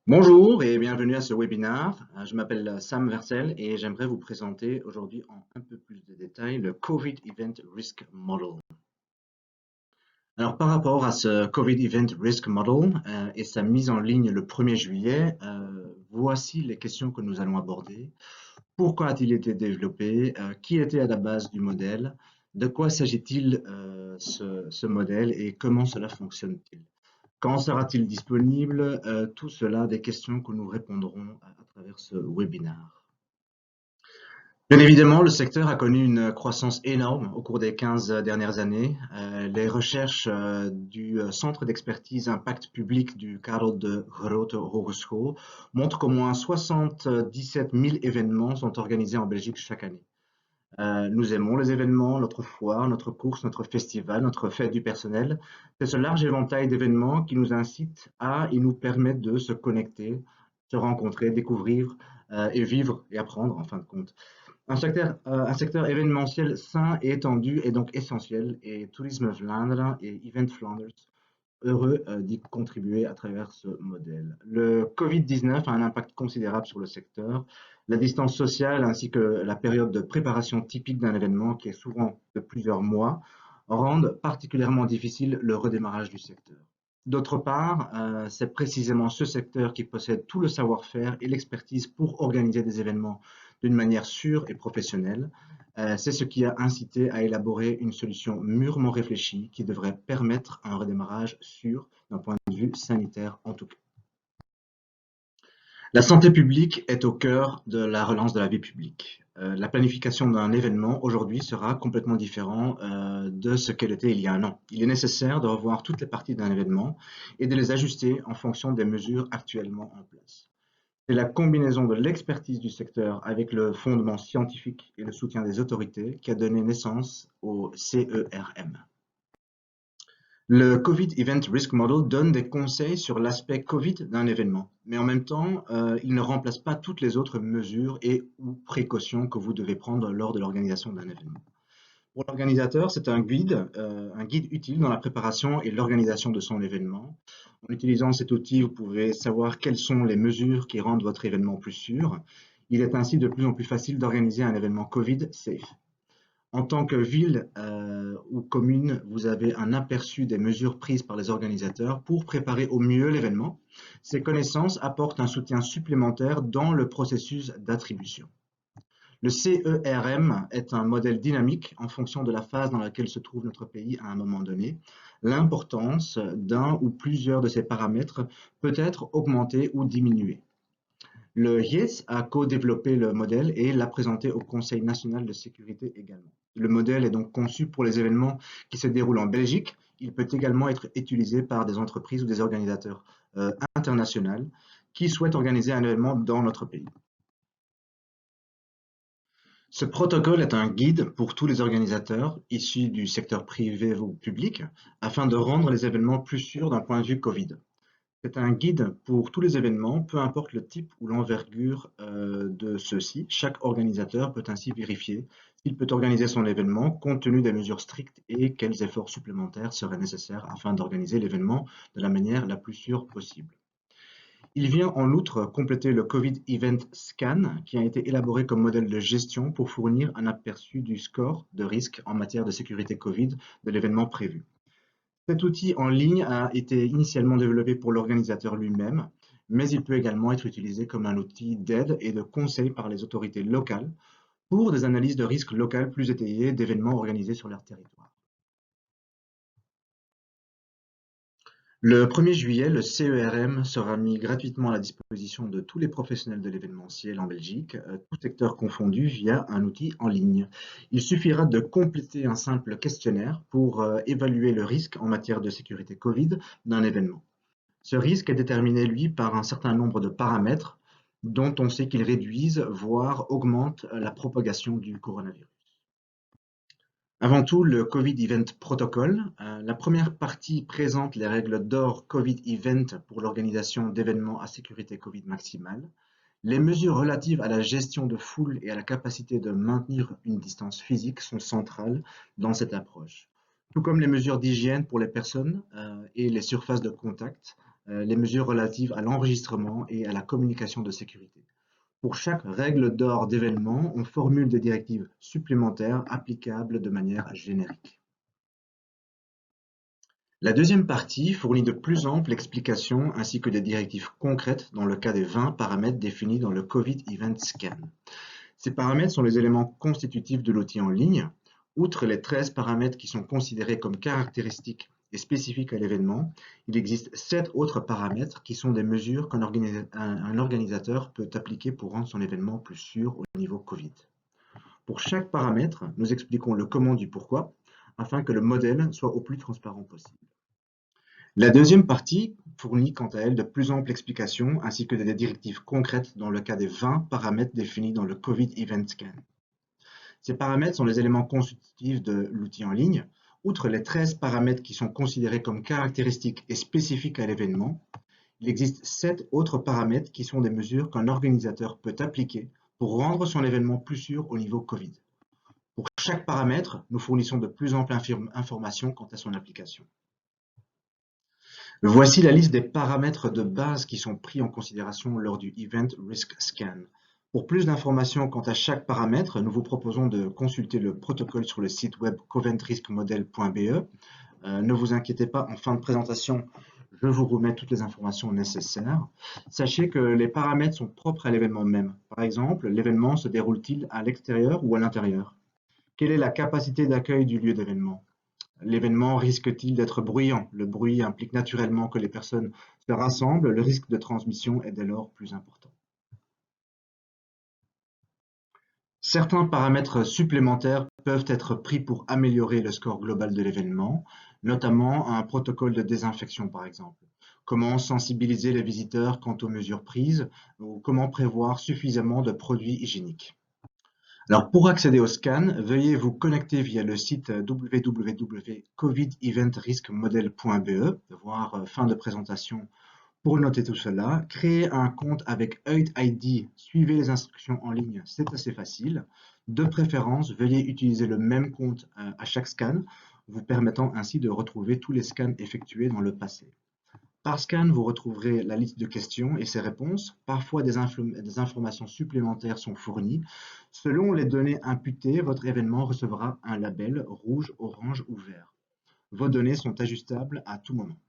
Bonjour et bienvenue à ce webinaire. Je m'appelle Sam Versel et j'aimerais vous présenter aujourd'hui en un peu plus de détails le COVID Event Risk Model. Alors par rapport à ce COVID Event Risk Model et sa mise en ligne le 1er juillet, voici les questions que nous allons aborder. Pourquoi a-t-il été développé? Qui était à la base du modèle? De quoi s'agit-il ce modèle et comment cela fonctionne-t-il? Quand sera-t-il disponible? Tout cela, des questions que nous répondrons à travers ce webinaire. Bien évidemment, le secteur a connu une croissance énorme au cours des 15 dernières années. Les recherches du Centre d'expertise impact public du Karel de Grote Hogeschool montrent qu'au moins 77 000 événements sont organisés en Belgique chaque année. Nous aimons les événements, notre foire, notre course, notre festival, notre fête du personnel. C'est ce large éventail d'événements qui nous incite à et nous permettent de se connecter, se rencontrer, découvrir et vivre et apprendre en fin de compte. Un secteur événementiel sain et étendu est donc essentiel et Tourisme Vlaanderen et Event Flanders heureux d'y contribuer à travers ce modèle. Le Covid-19 a un impact considérable sur le secteur. La distance sociale ainsi que la période de préparation typique d'un événement, qui est souvent de plusieurs mois, rendent particulièrement difficile le redémarrage du secteur. D'autre part, c'est précisément ce secteur qui possède tout le savoir-faire et l'expertise pour organiser des événements d'une manière sûre et professionnelle. C'est ce qui a incité à élaborer une solution mûrement réfléchie qui devrait permettre un redémarrage sûr d'un point de vue sanitaire en tout cas. La santé publique est au cœur de la relance de la vie publique. La planification d'un événement aujourd'hui sera complètement différent de ce qu'elle était il y a un an. Il est nécessaire de revoir toutes les parties d'un événement et de les ajuster en fonction des mesures actuellement en place. C'est la combinaison de l'expertise du secteur avec le fondement scientifique et le soutien des autorités qui a donné naissance au CERM. Le Covid Event Risk Model donne des conseils sur l'aspect Covid d'un événement, mais en même temps, il ne remplace pas toutes les autres mesures et ou précautions que vous devez prendre lors de l'organisation d'un événement. Pour l'organisateur, c'est un guide utile dans la préparation et l'organisation de son événement. En utilisant cet outil, vous pouvez savoir quelles sont les mesures qui rendent votre événement plus sûr. Il est ainsi de plus en plus facile d'organiser un événement Covid safe. En tant que ville ou commune, vous avez un aperçu des mesures prises par les organisateurs pour préparer au mieux l'événement. Ces connaissances apportent un soutien supplémentaire dans le processus d'attribution. Le CERM est un modèle dynamique en fonction de la phase dans laquelle se trouve notre pays à un moment donné. L'importance d'un ou plusieurs de ces paramètres peut être augmentée ou diminuée. Le GIES a co-développé le modèle et l'a présenté au Conseil national de sécurité également. Le modèle est donc conçu pour les événements qui se déroulent en Belgique. Il peut également être utilisé par des entreprises ou des organisateurs internationaux qui souhaitent organiser un événement dans notre pays. Ce protocole est un guide pour tous les organisateurs issus du secteur privé ou public afin de rendre les événements plus sûrs d'un point de vue Covid. C'est un guide pour tous les événements, peu importe le type ou l'envergure de ceux-ci. Chaque organisateur peut ainsi vérifier s'il peut organiser son événement compte tenu des mesures strictes et quels efforts supplémentaires seraient nécessaires afin d'organiser l'événement de la manière la plus sûre possible. Il vient en outre compléter le Covid Event Scan qui a été élaboré comme modèle de gestion pour fournir un aperçu du score de risque en matière de sécurité Covid de l'événement prévu. Cet outil en ligne a été initialement développé pour l'organisateur lui-même, mais il peut également être utilisé comme un outil d'aide et de conseil par les autorités locales pour des analyses de risques locales plus étayées d'événements organisés sur leur territoire. Le 1er juillet, le CERM sera mis gratuitement à la disposition de tous les professionnels de l'événementiel en Belgique, tous secteurs confondus, via un outil en ligne. Il suffira de compléter un simple questionnaire pour évaluer le risque en matière de sécurité Covid d'un événement. Ce risque est déterminé, lui, par un certain nombre de paramètres dont on sait qu'ils réduisent, voire augmentent la propagation du coronavirus. Avant tout, le Covid Event Protocol. La première partie présente les règles d'or Covid Event pour l'organisation d'événements à sécurité Covid maximale. Les mesures relatives à la gestion de foule et à la capacité de maintenir une distance physique sont centrales dans cette approche, tout comme les mesures d'hygiène pour les personnes et les surfaces de contact, les mesures relatives à l'enregistrement et à la communication de sécurité. Pour chaque règle d'or d'événement, on formule des directives supplémentaires applicables de manière générique. La deuxième partie fournit de plus amples explications ainsi que des directives concrètes dans le cas des 20 paramètres définis dans le COVID Event Scan. Ces paramètres sont les éléments constitutifs de l'outil en ligne. Outre les 13 paramètres qui sont considérés comme caractéristiques et spécifiques à l'événement, il existe 7 autres paramètres qui sont des mesures qu'un organisateur peut appliquer pour rendre son événement plus sûr au niveau Covid. Pour chaque paramètre, nous expliquons le comment du pourquoi afin que le modèle soit au plus transparent possible. La deuxième partie fournit quant à elle de plus amples explications ainsi que des directives concrètes dans le cas des 20 paramètres définis dans le COVID Event Scan. Ces paramètres sont les éléments constitutifs de l'outil en ligne. Outre les 13 paramètres qui sont considérés comme caractéristiques et spécifiques à l'événement, il existe 7 autres paramètres qui sont des mesures qu'un organisateur peut appliquer pour rendre son événement plus sûr au niveau Covid. Pour chaque paramètre, nous fournissons de plus amples informations quant à son application. Voici la liste des paramètres de base qui sont pris en considération lors du Event Risk Scan. Pour plus d'informations quant à chaque paramètre, nous vous proposons de consulter le protocole sur le site web coventriskmodel.be. Ne vous inquiétez pas, en fin de présentation, je vous remets toutes les informations nécessaires. Sachez que les paramètres sont propres à l'événement même. Par exemple, l'événement se déroule-t-il à l'extérieur ou à l'intérieur? Quelle est la capacité d'accueil du lieu d'événement? L'événement risque-t-il d'être bruyant? Le bruit implique naturellement que les personnes se rassemblent, le risque de transmission est dès lors plus important. Certains paramètres supplémentaires peuvent être pris pour améliorer le score global de l'événement, notamment un protocole de désinfection par exemple. Comment sensibiliser les visiteurs quant aux mesures prises ou comment prévoir suffisamment de produits hygiéniques. Alors pour accéder au scan, veuillez vous connecter via le site www.covidevent-riskmodel.be, voir fin de présentation pour noter tout cela. Créer un compte avec EUT-ID, suivez les instructions en ligne, c'est assez facile. De préférence, veuillez utiliser le même compte à chaque scan, vous permettant ainsi de retrouver tous les scans effectués dans le passé. Par scan, vous retrouverez la liste de questions et ses réponses. Parfois, des informations supplémentaires sont fournies. Selon les données imputées, votre événement recevra un label rouge, orange ou vert. Vos données sont ajustables à tout moment.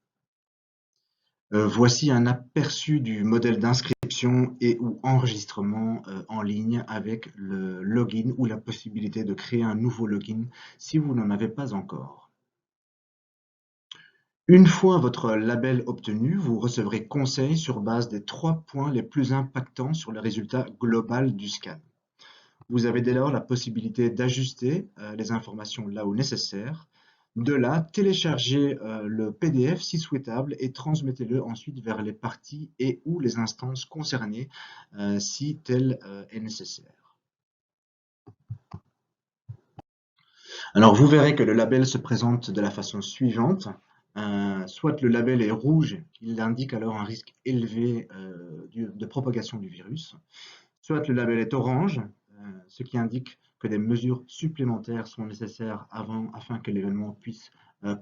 Voici un aperçu du modèle d'inscription et ou enregistrement en ligne avec le login ou la possibilité de créer un nouveau login si vous n'en avez pas encore. Une fois votre label obtenu, vous recevrez conseil sur base des 3 points les plus impactants sur le résultat global du scan. Vous avez dès lors la possibilité d'ajuster les informations là où nécessaire. De là, téléchargez le PDF si souhaitable et transmettez-le ensuite vers les parties et ou les instances concernées si tel est nécessaire. Alors vous verrez que le label se présente de la façon suivante. Soit le label est rouge, il indique alors un risque élevé de propagation du virus. Soit le label est orange, ce qui indique que des mesures supplémentaires sont nécessaires afin que l'événement puisse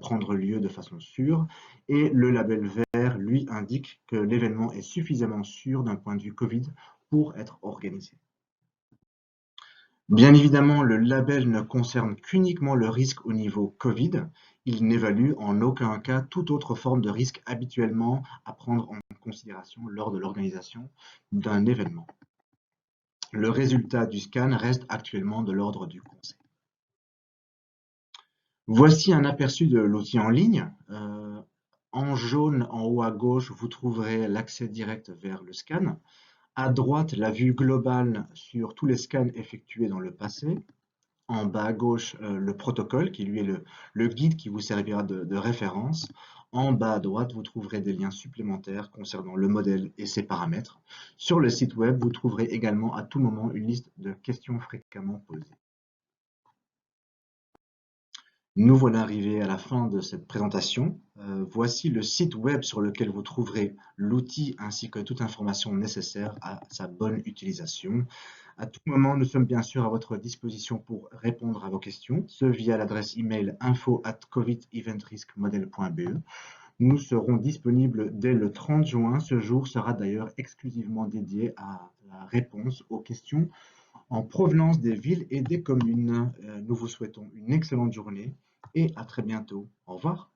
prendre lieu de façon sûre. Et le label vert, lui, indique que l'événement est suffisamment sûr d'un point de vue Covid pour être organisé. Bien évidemment, le label ne concerne qu'uniquement le risque au niveau Covid. Il n'évalue en aucun cas toute autre forme de risque habituellement à prendre en considération lors de l'organisation d'un événement. Le résultat du scan reste actuellement de l'ordre du conseil. Voici un aperçu de l'outil en ligne. En jaune, en haut à gauche, vous trouverez l'accès direct vers le scan. À droite, la vue globale sur tous les scans effectués dans le passé. En bas à gauche, le protocole qui lui est le guide qui vous servira de référence. En bas à droite, vous trouverez des liens supplémentaires concernant le modèle et ses paramètres. Sur le site web, vous trouverez également à tout moment une liste de questions fréquemment posées. Nous voilà arrivés à la fin de cette présentation. Voici le site web sur lequel vous trouverez l'outil ainsi que toute information nécessaire à sa bonne utilisation. À tout moment, nous sommes bien sûr à votre disposition pour répondre à vos questions, ce via l'adresse email info@covidevent-riskmodel.be. Nous serons disponibles dès le 30 juin. Ce jour sera d'ailleurs exclusivement dédié à la réponse aux questions en provenance des villes et des communes. Nous vous souhaitons une excellente journée et à très bientôt. Au revoir.